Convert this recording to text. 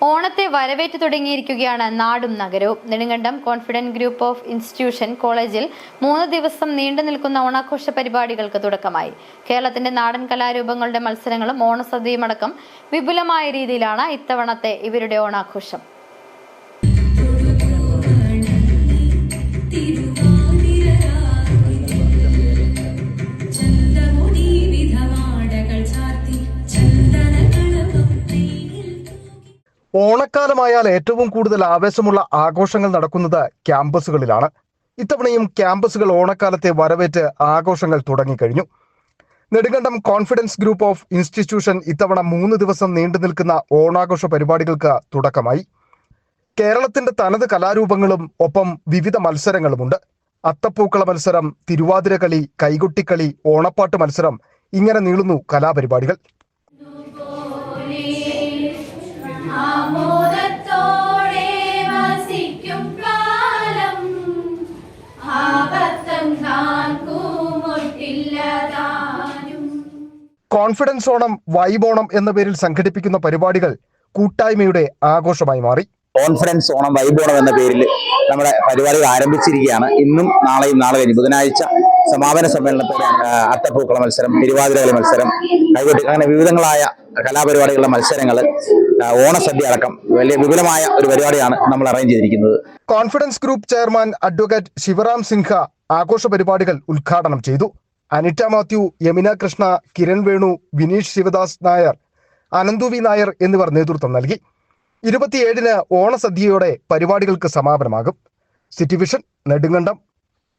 ഓണത്തെ വരവേറ്റു തുടങ്ങിയിരിക്കുകയാണ് നാടും നഗരവും. Nedumkandam confident group of institution കോളേജിൽ 3 ദിവസം നീണ്ടു നിൽക്കുന്ന ഓണാഘോഷ പരിപാടികൾക്ക് തുടക്കമായി. കേരളത്തിന്റെ നാടൻ കലാരൂപങ്ങളുടെ മത്സരങ്ങളും ഓണസദ്യയുമടക്കം വിപുലമായ രീതിയിലാണ് ഇത്തവണത്തെ ഇവരുടെ ഓണാഘോഷം. ഓണക്കാലമായാൽ ഏറ്റവും കൂടുതൽ ആവേശമുള്ള ആഘോഷങ്ങൾ നടക്കുന്നത് ക്യാമ്പസുകളിലാണ്. ഇത്തവണയും ക്യാമ്പസുകൾ ഓണക്കാലത്തെ വരവേറ്റ് ആഘോഷങ്ങൾ തുടങ്ങിക്കഴിഞ്ഞു. Nedumkandam confidence group of institution ഇത്തവണ 3 ദിവസം നീണ്ടു നിൽക്കുന്ന ഓണാഘോഷ പരിപാടികൾക്ക് തുടക്കമായി. കേരളത്തിന്റെ തനത് കലാരൂപങ്ങളും ഒപ്പം വിവിധ മത്സരങ്ങളുമുണ്ട്. അത്തപ്പൂക്കള മത്സരം, തിരുവാതിരക്കളി, കൈകൊട്ടിക്കളി, ഓണപ്പാട്ട് മത്സരം, ഇങ്ങനെ നീളുന്നു കലാപരിപാടികൾ. കോൺഫിഡൻസ് ഓണം, വൈബ് ഓണം എന്ന പേരിൽ സംഘടിപ്പിക്കുന്ന പരിപാടികൾ കൂട്ടായ്മയുടെ ആഘോഷമായി മാറി. കോൺഫിഡൻസ് ഓണം, വൈബ് ഓണം എന്ന പേരിൽ നമ്മുടെ പരിപാടികൾ ആരംഭിച്ചിരിക്കുകയാണ്. ഇന്നും നാളെയും നാളെ കഴിഞ്ഞ് ബുധനാഴ്ച സമാപന സമ്മേളനത്തോടെയാണ് അത്തപ്പൂക്കള മത്സരം, തിരുവാതിരകളി മത്സരം, കൈകൊട്ടി, അങ്ങനെ വിവിധങ്ങളായ കലാപരിപാടികളുടെ മത്സരങ്ങൾ, ഓണസദ്യ അടക്കം വലിയ വിപുലമായ ഒരു പരിപാടിയാണ് നമ്മൾ അറേഞ്ച് ചെയ്തിരിക്കുന്നത്. Confidence group chairman advocate Shivaram Sinha ആഘോഷ പരിപാടികൾ ഉദ്ഘാടനം ചെയ്തു. അനിറ്റ മാത്യു, യമുന കൃഷ്ണ, കിരൺ വേണു, വിനീഷ് ശിവദാസ് നായർ, അനന്തു വി നായർ എന്നിവർ നേതൃത്വം നൽകി. 27-ന് ഓണസദ്യയോടെ പരിപാടികൾക്ക് സമാപനമാകും. City vision, Nedumkandam.